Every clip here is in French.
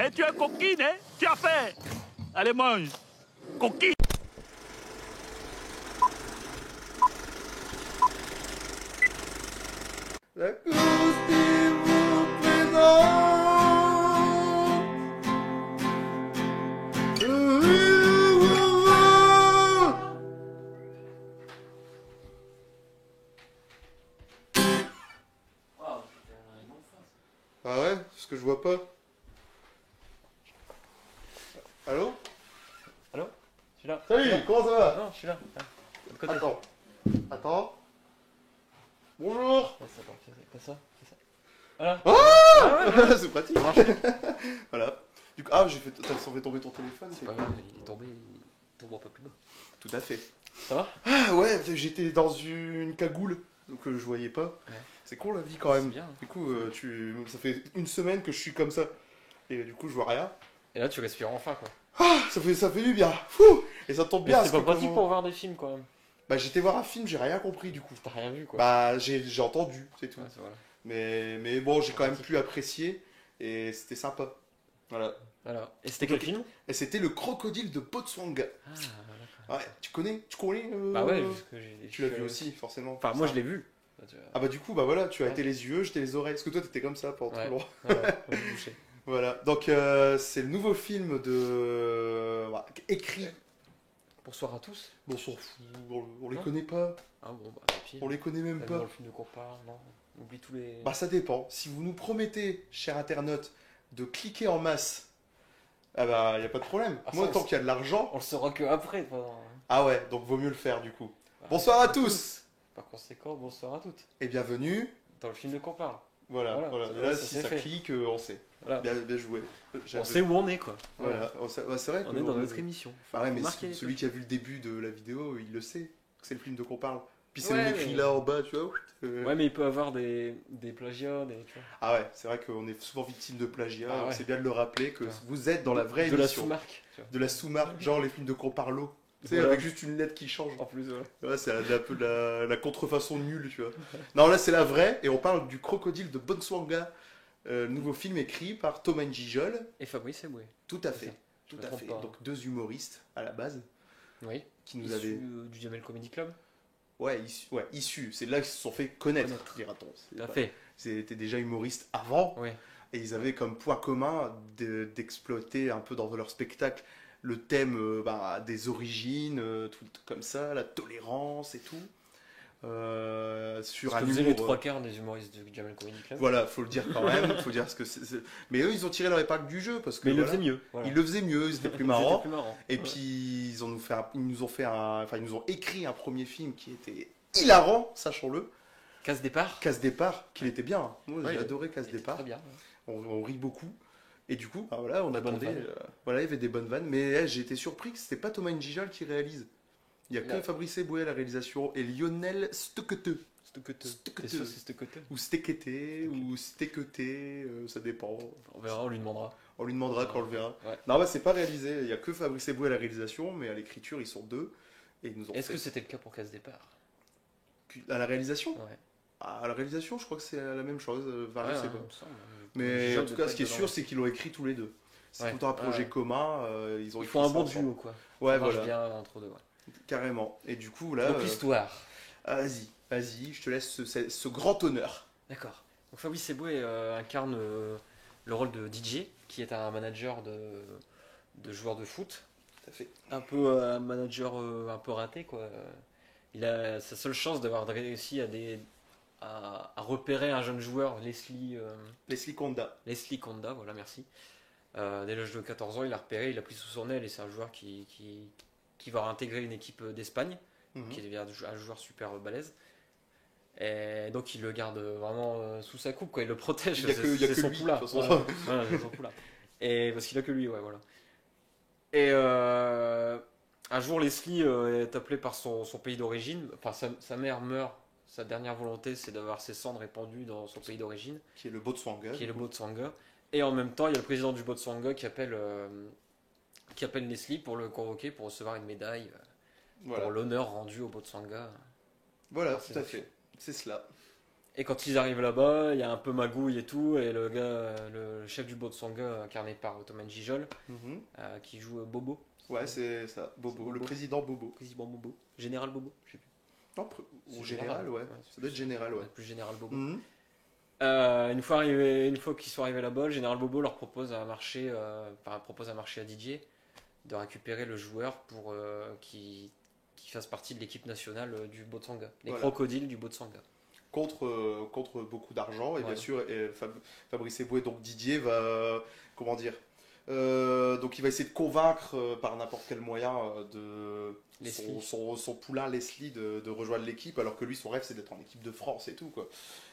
Eh, tu es coquine, hein? Tu as fait. Allez, mange. Coquine. La costume vous présente. Ah ouais, parce que je vois pas. Allô? Allô? Je suis là. Salut, comment ça va? Non, je suis là. Ah, de l'autre côté. Attends. Attends. Bonjour. Ouais, c'est bon, fais ça, fais ça. Voilà. Ah, ouais, ouais. c'est pratique. Ça marche. Voilà. Du coup, t'as fait tomber ton téléphone, C'est pas grave, il est tombé, il tombe un peu plus bas. Tout à fait. Ça va? Ah ouais, j'étais dans une cagoule, donc je voyais pas. Ouais. C'est cool la vie quand même. C'est bien. Du coup, ça fait une semaine que je suis comme ça. Et du coup, je vois rien. Et là, tu respires enfin, quoi. Ah, ça fait du bien. Fou. Et ça tombe Mais bien. c'est parce pas que pratique pour voir des films, quand même. Bah, j'étais voir un film, j'ai rien compris du coup. T'as rien vu, quoi. Bah, j'ai entendu, c'est tout. Ouais, c'est voilà. Mais bon, j'ai quand même pu apprécier. Et c'était sympa. Voilà. Voilà. Et c'était quel film? Et c'était le crocodile de Botswana. Ah, d'accord. Ouais, tu connais Bah ouais, parce que j'ai. Tu l'as vu aussi, forcément. Enfin, moi, je l'ai vu. Bah, tu vois. Ah bah du coup, bah voilà, tu as Ouais. été les yeux, j'étais les oreilles. Parce que toi, t'étais comme ça pendant tout le long. Ouais, ouais, bouché. Voilà, donc c'est le nouveau film de... voilà, écrit. Bonsoir à tous. Bon, on s'en fout, on les Non. connaît pas. Ah bon, bah, tant pis. On les connaît même Même dans pas. le film de quoi on parle, non. On oublie tous les. Bah ça dépend. Si vous nous promettez, cher internaute, de cliquer en masse, ah bah y a pas de problème. Ah, Moi, ça, tant qu'il y a de l'argent... On le saura que après, pendant. Ah ouais, donc vaut mieux le faire du coup. Bah, Bonsoir à tous. Par conséquent, bonsoir à toutes. Et bienvenue. Dans le film de quoi on parle. Voilà. Voilà, Et là, ça, si c'est ça fait. clique, on sait. Voilà. Bien joué. On sait où on est, quoi. Voilà, ouais, c'est vrai. On que est dans on- notre émission. Ah ouais, mais Marquez les celui qui a vu le début de la vidéo, il le sait que c'est le film de qu'on parle. Puis c'est Ouais, même écrit mais- là en bas, tu vois. Ouais, mais il peut avoir des plagiats, tu vois. Ah ouais, c'est vrai qu'on est souvent victime de plagiat. Ah donc ouais. c'est bien de le rappeler que Ouais. vous êtes dans la vraie de la émission. sous-marque. Tu vois. De la sous-marque, genre les films de qu'on parle. Tu sais, Voilà. avec juste une lettre qui change. En plus, voilà. Ouais, c'est un peu la contrefaçon nulle, tu vois. Non, là c'est la vraie, et on parle du crocodile de Botswana. Nouveau film écrit par Thomas Njijol. Et Fabrice Eboué. Tout à C'est fait. ça. Tout Je me à trompe fait. pas. Donc deux humoristes à la base Oui. qui nous Issu, avaient. du Jamel Comedy Club. Ouais, issus. C'est là qu'ils se sont fait connaître, Connaître. dira-t-on. C'est Tout à pas- fait. Ils étaient déjà humoristes avant, Oui. et ils avaient comme point commun d'exploiter un peu dans leur spectacle le thème des origines, tout comme ça, la tolérance et tout. Sur Parce un que vous avez les humour, trois quarts des humoristes du Jamel Comedy Club. voilà, faut le dire quand même, faut dire ce que c'est. Mais eux, ils ont tiré leur épingle du jeu parce que Mais ils le voilà, faisaient mieux. Voilà. ils le faisaient mieux, c'était plus C'était marrant. plus marrant. Et puis ils nous ont écrit un premier film qui était hilarant, sachons-le. Casse départ. Casse départ, qu'il était bien. Moi, Ouais, j'ai adoré Casse Il était départ. Très bien. On rit beaucoup. Et du coup, voilà, on Des bonnes attendait. vannes. Voilà, il y avait des bonnes vannes. Mais j'ai été surpris que c'était pas Thomas Njijol qui réalise. Il y a que Là. Fabrice Eboué à la réalisation et Lionel Stekete. T'es sûr c'est ce côté? Ou Stekete, ou Stekete, ça dépend. On verra, on lui demandera. On lui demandera quand on le verra. Ouais. Non, c'est pas réalisé. Il y a que Fabrice Eboué à la réalisation, mais à l'écriture, ils sont deux. Et ils nous ont Est-ce fait. que c'était le cas pour Casse départ? À la réalisation Ouais. À la réalisation, je crois que c'est la même chose. Enfin, je sais Ouais, pas. il me semble. Mais Njijol en tout de cas, pas ce qui est être sûr, dedans. c'est qu'ils l'ont écrit tous les deux. C'est Ouais. tout le temps un projet Ouais. commun. Ils ont Il écrit faut un ça bon ensemble. duo, quoi. Ouais, Ça marche voilà. bien entre deux, ouais. Carrément. Et du coup, là. Donc l'histoire. Vas-y, je te laisse ce grand honneur. D'accord. Donc Fabrice Eboué incarne le rôle de DJ, qui est un manager de joueurs de foot. Tout à fait. Un peu un manager un peu raté, quoi. Il a sa seule chance d'avoir réussi à repérer un jeune joueur, Leslie Conda, voilà, merci. Dès l'âge de 14 ans, il l'a repéré, il l'a pris sous son aile et c'est un joueur qui va intégrer une équipe d'Espagne, qui devient un joueur super balèze. Et donc il le garde vraiment sous sa coupe, quoi. Il le protège. Il y a que c'est son lui, poulain. de toute façon. Voilà, c'est son poulain. Et parce qu'il a que lui, ouais, voilà. Et un jour, Leslie est appelé par son pays d'origine. Enfin, sa mère meurt. Sa dernière volonté, c'est d'avoir ses cendres répandues dans son pays d'origine, Qui est le Botswana. qui est le Botswana. Et en même temps, il y a le président du Botswana qui appelle Leslie pour le convoquer pour recevoir une médaille Voilà, pour l'honneur rendu au Botswana. voilà C'est tout à ça. fait. C'est cela. Et quand ils arrivent là-bas, il y a un peu magouille et tout, et le gars, le chef du Botsanga, incarné par Thomas Gijol, qui joue Bobo. Ouais, c'est ça, Bobo, le président Bobo. Président Bobo. Général Bobo, je sais plus. Non, ou général, ouais. Ça doit être général, ouais. Plus général Bobo. Une fois qu'ils sont arrivés là-bas, le général Bobo leur propose un marché à Didier de récupérer le joueur pour qui fasse partie de l'équipe nationale du Botsanga, les crocodiles du Botsanga. Contre beaucoup d'argent, et bien sûr, Fabrice Eboué, donc Didier, va, comment dire, donc il va essayer de convaincre par n'importe quel moyen son poulain Leslie de rejoindre l'équipe, alors que lui, son rêve, c'est d'être en équipe de France et tout, quoi.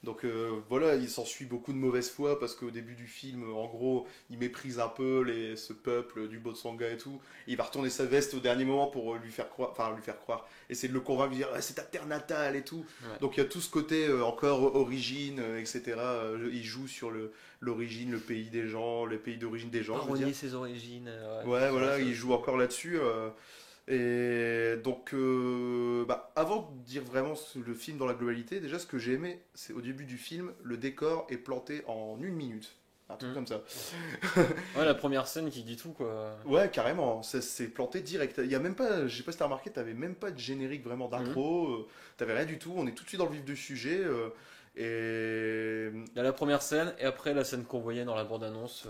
Donc voilà, il s'ensuit beaucoup de mauvaise foi parce qu'au début du film, en gros, il méprise un peu ce peuple du Botsanga et tout. Il va retourner sa veste au dernier moment pour lui faire croire, essayer de le convaincre, dire c'est ta terre natale et tout. Ouais. Donc il y a tout ce côté encore origine, etc. Il joue sur l'origine, le pays des gens, les pays d'origine des gens. Renier ses origines. Ouais, voilà, il joue encore là-dessus. Et donc, avant de dire vraiment le film dans la globalité, déjà ce que j'ai aimé, c'est au début du film, le décor est planté en 1 minute. Un truc comme ça. Ouais, la première scène qui dit tout, quoi. Ouais, carrément. C'est planté direct. Il y a même pas, je sais pas si t'as remarqué, t'avais même pas de générique vraiment d'intro. T'avais rien du tout. On est tout de suite dans le vif du sujet. Et il y a la première scène et après la scène qu'on voyait dans la bande-annonce.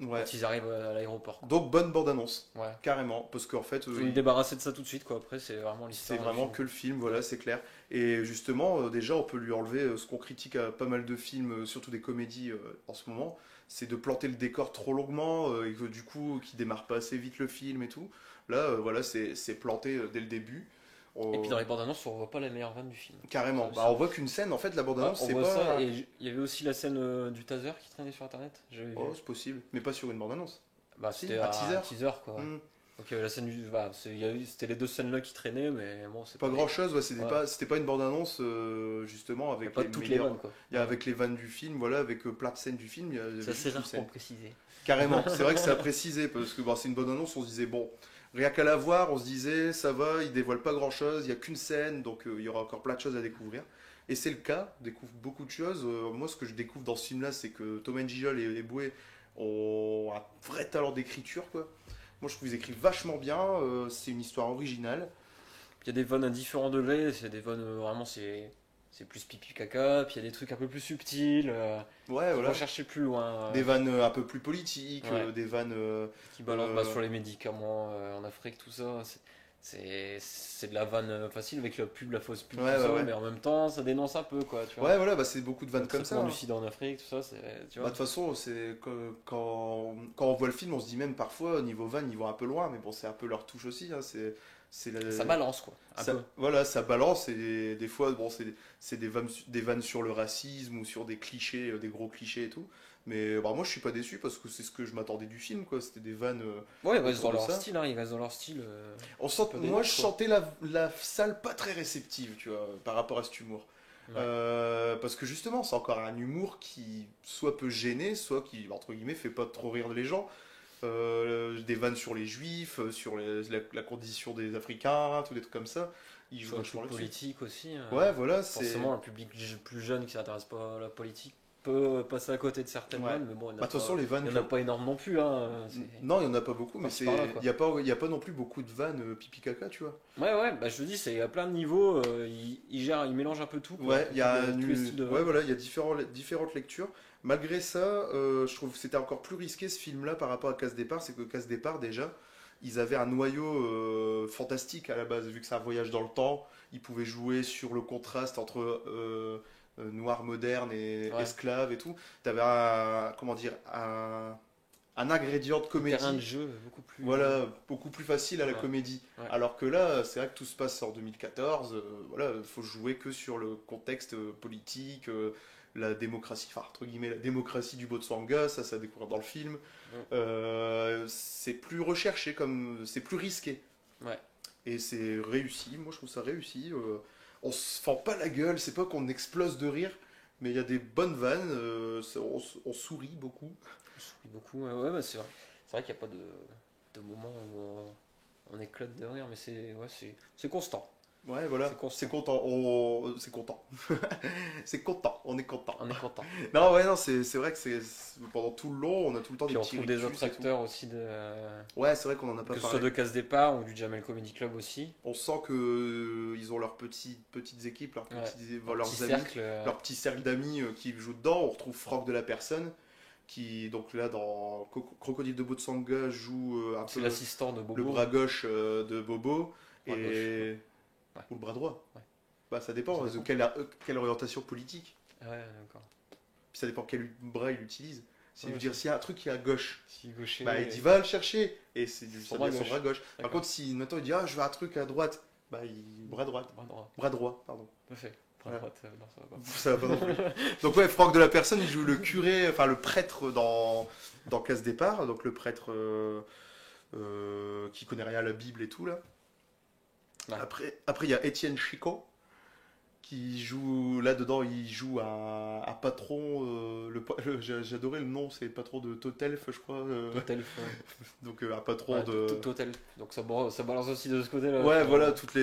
Quand ils arrivent à l'aéroport. Donc bonne bande-annonce, carrément, parce qu'en fait... Faut nous débarrasser de ça tout de suite, quoi. Après c'est vraiment l'histoire. C'est vraiment que le film, voilà, c'est clair. Et justement, déjà on peut lui enlever ce qu'on critique à pas mal de films, surtout des comédies en ce moment, c'est de planter le décor trop longuement, et que du coup, qui démarre pas assez vite le film et tout. Là, voilà, c'est planté dès le début. Et puis dans les bandes annonces, on voit pas la meilleure vanne du film. Carrément. On voit qu'une scène, en fait, la bande annonce, c'est pas. Ça, et il y avait aussi la scène du taser qui traînait sur internet. C'est possible, mais pas sur une bande annonce. C'était un teaser, quoi. Donc il y avait la scène du. C'était les deux scènes là qui traînaient, mais bon, c'est pas grand chose. C'était pas une bande annonce, justement, avec pas toutes les vannes, quoi. Il y a avec les vannes du film, voilà, avec plein de scènes du film. Ça c'est rare pour préciser. Carrément. C'est vrai que c'est à préciser parce que c'est une bande annonce. On se disait bon. Rien qu'à la voir, on se disait, ça va, il dévoile pas grand chose, il n'y a qu'une scène, donc il y aura encore plein de choses à découvrir. Et c'est le cas, on découvre beaucoup de choses. Moi, ce que je découvre dans ce film-là, c'est que Thomas Gijol et Eboué ont un vrai talent d'écriture, quoi. Moi, je trouve qu'ils écrivent vachement bien, c'est une histoire originale. Il y a des vannes à différents degrés, c'est des vannes, vraiment, c'est plus pipi caca, puis il y a des trucs un peu plus subtils. Voilà. On va chercher plus loin. Des vannes un peu plus politiques, des vannes. Qui balancent sur les médicaments en Afrique, tout ça. C'est de la vanne facile avec la pub, la fausse pub, mais en même temps, ça dénonce un peu, quoi. Tu vois. Ouais, voilà, c'est beaucoup de vannes comme ça. Du sida en Afrique, tout ça, tu vois. De toute façon, quand on voit le film, on se dit même parfois, niveau vanne, ils vont un peu loin, mais bon, c'est un peu leur touche aussi. Hein, ça balance, quoi. Peu. Voilà, ça balance et des fois, c'est des vannes sur le racisme ou sur des clichés, des gros clichés et tout. Mais moi, je suis pas déçu parce que c'est ce que je m'attendais du film, quoi. C'était des vannes. Ouais, ils restent dans leur style, hein. Ils restent dans leur style. Moi, je sentais la salle pas très réceptive, tu vois, par rapport à cet humour. Ouais. Parce que justement, c'est encore un humour qui soit peut gêner, soit qui, entre guillemets, fait pas trop rire les gens. Des vannes sur les juifs, sur la condition des Africains, tout des trucs comme ça. Ils jouent vachement politique aussi. Ouais, voilà. Forcément, un public plus jeune qui s'intéresse pas à la politique peut passer à côté de certaines vannes, mais bon, il n'y en a pas énorme non plus. Hein. Non, il n'y en a pas beaucoup, mais il n'y a pas non plus beaucoup de vannes pipi caca, tu vois. Ouais, je te dis, il y a plein de niveaux, il mélange un peu tout. Quoi. Ouais, il y a différentes lectures. Malgré ça, je trouve que c'était encore plus risqué ce film-là par rapport à Casse Départ, c'est que Casse Départ, déjà, ils avaient un noyau fantastique à la base, vu que c'est un voyage dans le temps, ils pouvaient jouer sur le contraste entre noir moderne et esclave et tout. T'avais un ingrédient de comédie. Un terrain de jeu beaucoup plus... Voilà, beaucoup plus facile à la comédie. Ouais. Alors que là, c'est vrai que tout se passe en 2014, il faut jouer que sur le contexte politique, la démocratie, entre guillemets, la démocratie du Botswana, ça découvre dans le film. C'est plus recherché, c'est plus risqué. Ouais. Et c'est réussi, moi je trouve ça réussi. On se fend pas la gueule, c'est pas qu'on explose de rire, mais il y a des bonnes vannes, on sourit beaucoup. On sourit beaucoup, ouais, c'est vrai qu'il n'y a pas de moment où on éclate de rire, mais c'est constant. Ouais, voilà. C'est content. C'est content. C'est content. On est content. On est content. Non, ouais, non, c'est vrai que pendant tout le long, on a tout le temps des petits rictus. Puis on trouve des autres acteurs aussi de. Ouais, c'est vrai qu'on en a pas parlé. Que ce soit de Casse Départ ou du Jamel Comedy Club aussi. On sent que ils ont leurs petites équipes, leurs petits cercles d'amis qui jouent dedans. On retrouve Franck de la Personne qui, donc là, dans Crocodile de Botsanga, joue un peu l'assistant de Bobo. Le bras gauche de Bobo. Ou le bras droit. Ouais. Bah, ça dépend de quelle orientation politique. Ouais, d'accord. Puis ça dépend quel bras il utilise. Si s'il y a un truc qui est à gauche, bah, il dit va le chercher. Et c'est son bras gauche. Par contre, si maintenant il dit je veux un truc à droite, bah, bras droit, pardon. Parfait. Bras droite, non, ça va pas. Ça va pas non plus. Donc, ouais, Franck de la Personne, il joue le curé, enfin le prêtre dans Casse Départ. Donc, le prêtre qui connaît rien à la Bible et tout, là. Ouais. Après, il y a Étienne Chicot qui joue là-dedans. Il joue un patron. J'adorais le nom, c'est le patron de Totelf, je crois. Totelf, ouais. Donc un patron de. Totelf. Donc ça balance aussi de ce côté-là. Ouais, voilà, tous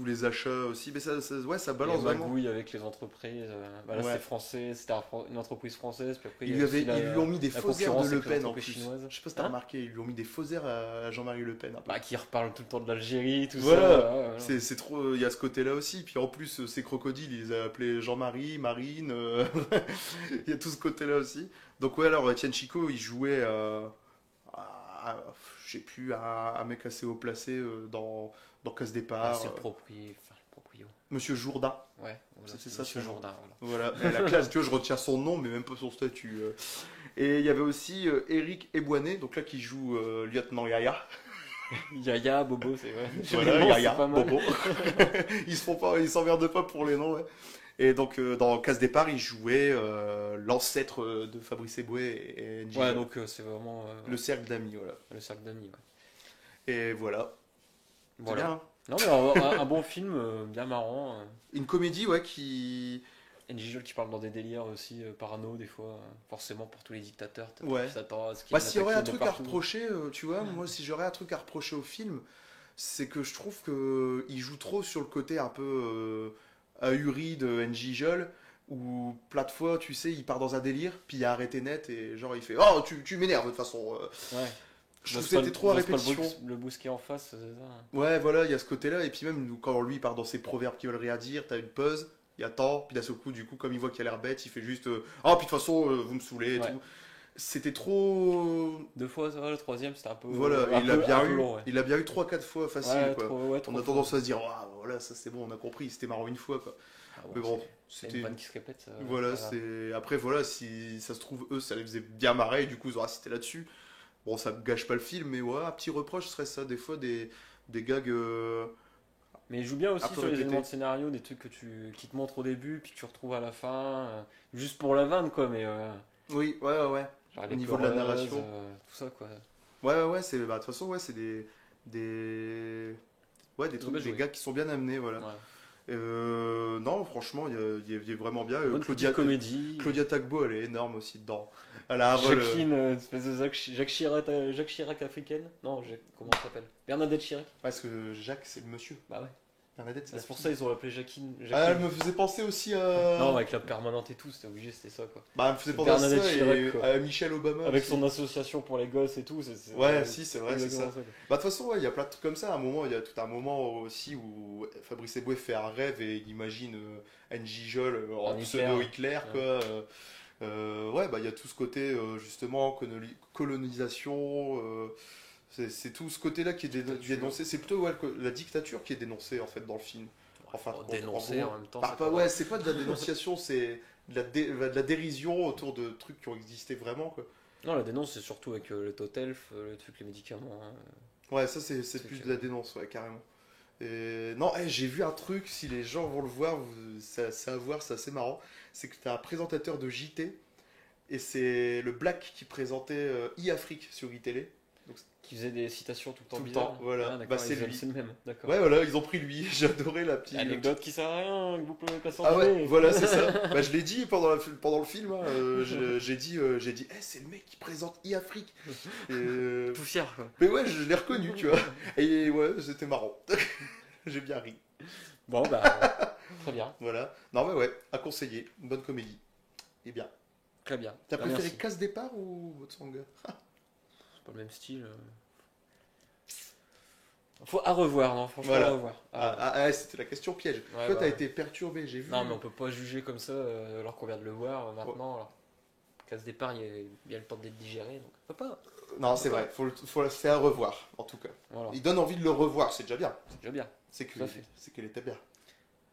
les achats aussi. Mais ça balance vraiment. Magouille avec les entreprises. Là, c'était français, c'était une entreprise française. Puis après, ils lui ont mis des faux airs de Le Pen en plus. Chinoise. Je sais pas si t'as remarqué, ils lui ont mis des faux airs à Jean-Marie Le Pen. Qui reparle tout le temps de l'Algérie, tout ça. C'est trop. Il y a ce côté-là aussi. Puis en plus, ces crocodiles, ils les a appelés Jean-Marie, Marine. Il y a tout ce côté-là aussi. Donc, ouais, alors Étienne Chicot, il jouait. Je sais plus, un mec assez haut placé dans Casse Départ. C'est le proprio. Monsieur Jourdain. Ouais, voilà, c'est ça, Monsieur Jourdain. Voilà, la classe, tu vois, je retiens son nom, mais même pas son statut. Et il y avait aussi Éric Ébouanet, donc là qui joue lieutenant Yaya. Yaya, Bobo, c'est vrai. Voilà, Yaya, Bobo. Ils s'emmerdent pas pour les noms, ouais. Et donc, dans Casse Départ, il jouait l'ancêtre de Fabrice Eboué et NJ. Ouais, donc c'est vraiment. Le cercle d'amis, voilà. Le cercle d'amis, ouais. Et voilà. C'est bien. Non, mais un bon film, bien marrant. Une comédie, ouais, qui. NJ qui parle dans des délires aussi, parano, des fois, forcément pour tous les dictateurs. Ouais. S'il y aurait un truc à reprocher, tu vois, moi, si j'aurais un truc à reprocher au film, c'est que je trouve qu'il joue trop sur le côté un peu. Ahuri de NJ Jol, où plein de fois, tu sais, il part dans un délire, puis il a arrêté net, et genre il fait oh, tu m'énerves de toute façon. Ouais. Je trouve que c'était trop à répétition. Le bousquet en face, c'est ça. Ouais, voilà, il y a ce côté-là, et puis même quand lui part dans ses proverbes qui veulent rien dire, t'as une pause, il y a temps, puis d'un seul coup, du coup, comme il voit qu'il a l'air bête, il fait juste puis de toute façon, vous me saoulez et tout. C'était trop. 2 fois, ça va, le troisième, c'était un peu. Voilà, il a bien eu 3-4 fois facile, quoi. On a tendance à se dire, voilà, ça c'est bon, on a compris, c'était marrant une fois, quoi. Mais bon, c'était une vanne qui se répète. Ça, voilà, c'est. Après, voilà, si ça se trouve, eux, ça les faisait bien marrer, et du coup, ils ont insisté là-dessus. Bon, ça gâche pas le film, mais ouais, un petit reproche serait ça, des fois, des gags. Mais il joue bien aussi sur les éléments de scénario, des trucs qui te montrent au début, puis que tu retrouves à la fin, juste pour la vanne, quoi, mais. Oui, ouais. Genre au niveau de la narration. Tout ça, quoi. Ouais, c'est. Bah, de toute façon, ouais, c'est des trucs, des gars qui sont bien amenés, voilà. Ouais. Non, franchement, il est vraiment bien. Claudia Tagbo, elle est énorme aussi dedans. Elle a un rôle. Jacqueline, espèce de Jacques Chirac africaine. Non, comment ça s'appelle? Bernadette Chirac. Parce que Jacques, c'est le monsieur. Bah ouais. Bernadette, c'est pour ça ils ont appelé Jacqueline. Elle me faisait penser aussi à. Non, avec la permanente et tout, c'était obligé, c'était ça, quoi. Bah, elle me faisait penser à ça Chirac, à Michelle Obama. Avec son association pour les gosses et tout. Ouais, si, c'est vrai, c'est ça. Bah, de toute façon, ouais, il y a plein de trucs comme ça. Il y a tout un moment aussi où Fabrice Eboué fait un rêve et il imagine NJ Jol en pseudo-Hitler, quoi. Ouais, bah, il y a tout ce côté, justement, colonisation. C'est tout ce côté-là qui est dénoncé. C'est plutôt la dictature qui est dénoncée en fait dans le film. Enfin, dénoncer en même temps. Ouais, c'est pas de la dénonciation, c'est de la dérision autour de trucs qui ont existé vraiment, quoi. Non, la dénonce c'est surtout avec le Totelf, le truc, les médicaments. Ouais, ça c'est plus de la dénonce, ouais, carrément. Et... Non, j'ai vu un truc, si les gens vont le voir, c'est à voir, c'est assez marrant. C'est que t'as un présentateur de JT et c'est le Black qui présentait e-Afrique sur iTélé. Donc, qui faisait des citations tout le temps bizarres. Voilà, c'est lui. C'est le même, d'accord. Ouais, voilà, ils ont pris lui. J'ai adoré la petite anecdote qui sert à rien, que vous pouvez pas s'en ouais, voilà, c'est ça. Bah, je l'ai dit pendant le film. J'ai dit, c'est le mec qui présente e-Afrique. Poussière, quoi. Mais ouais, je l'ai reconnu, tu vois. Et ouais, c'était marrant. J'ai bien ri. Bon, bah, très bien. Voilà. Non, mais ouais, à conseiller. Une bonne comédie. Et bien. Très bien. T'as Bah, préféré merci. Casse Départ ou Votre Song? C'est pas le même style. Faut à revoir, non, franchement, Voilà. à revoir. C'était la question piège. Ouais, Toi, bah, t'as été perturbé, j'ai vu. non, mais on peut pas juger comme ça alors qu'on vient de le voir maintenant. Alors, Casse Départ, il y a bien le temps d'être digéré, donc on peut pas. Non, c'est vrai. Faut le faire revoir, en tout cas. Voilà, Il donne envie de le revoir, c'est déjà bien. c'est déjà bien. C'est Tout à fait. qu'elle était bien.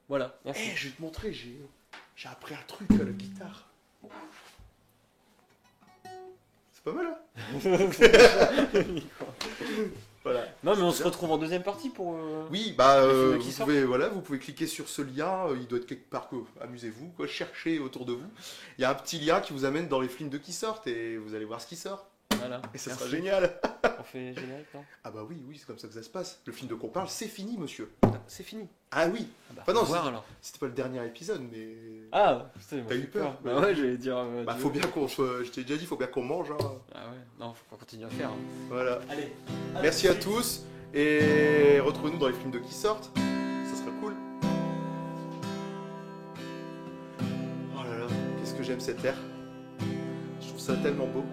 Voilà, merci. Je vais te montrer, j'ai appris un truc à la guitare. C'est pas mal, hein? Voilà. Non, mais on se retrouve en deuxième partie pour. Oui, films qui vous pouvez cliquer sur ce lien, il doit être quelque part, amusez-vous, quoi, cherchez autour de vous. Il y a un petit lien qui vous amène dans les films qui sortent et vous allez voir ce qui sort. Voilà. Et ça Merci. sera génial. On fait générique, non? Ah bah oui, c'est comme ça que ça se passe. Le film de qu'on parle, c'est fini, monsieur. C'est fini. Ah oui. Bah, Enfin non, faut voir alors. c'était pas le dernier épisode, mais... Ah, putain, T'as eu peur? Bah ouais, j'allais dire. Bah faut bien qu'on soit... Je t'ai déjà dit, faut bien qu'on mange. Hein. Ah ouais, non, faut pas continuer à faire. Hein. Voilà. Allez. Merci à tous et retrouvez-nous dans les films qui sortent. Ça serait cool. Oh là là, qu'est-ce que j'aime cette air. Je trouve ça tellement beau.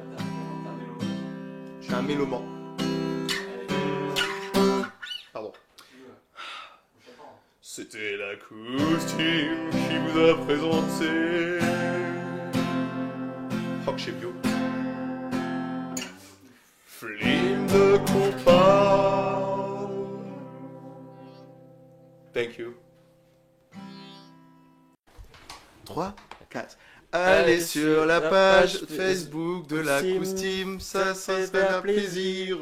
Je suis un mélomane. Pardon. C'était la costume qui vous a présenté Rock chez Bio. Film de compas. Thank you. 3, 4. Allez sur la page Facebook de la Coustime, ça serait un plaisir.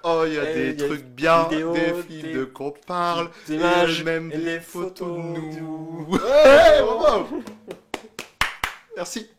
Oh, il y a des trucs bien, des films de qu'on parle, des images, et même et des des photos de photos nous. Ouais, bravo. Merci.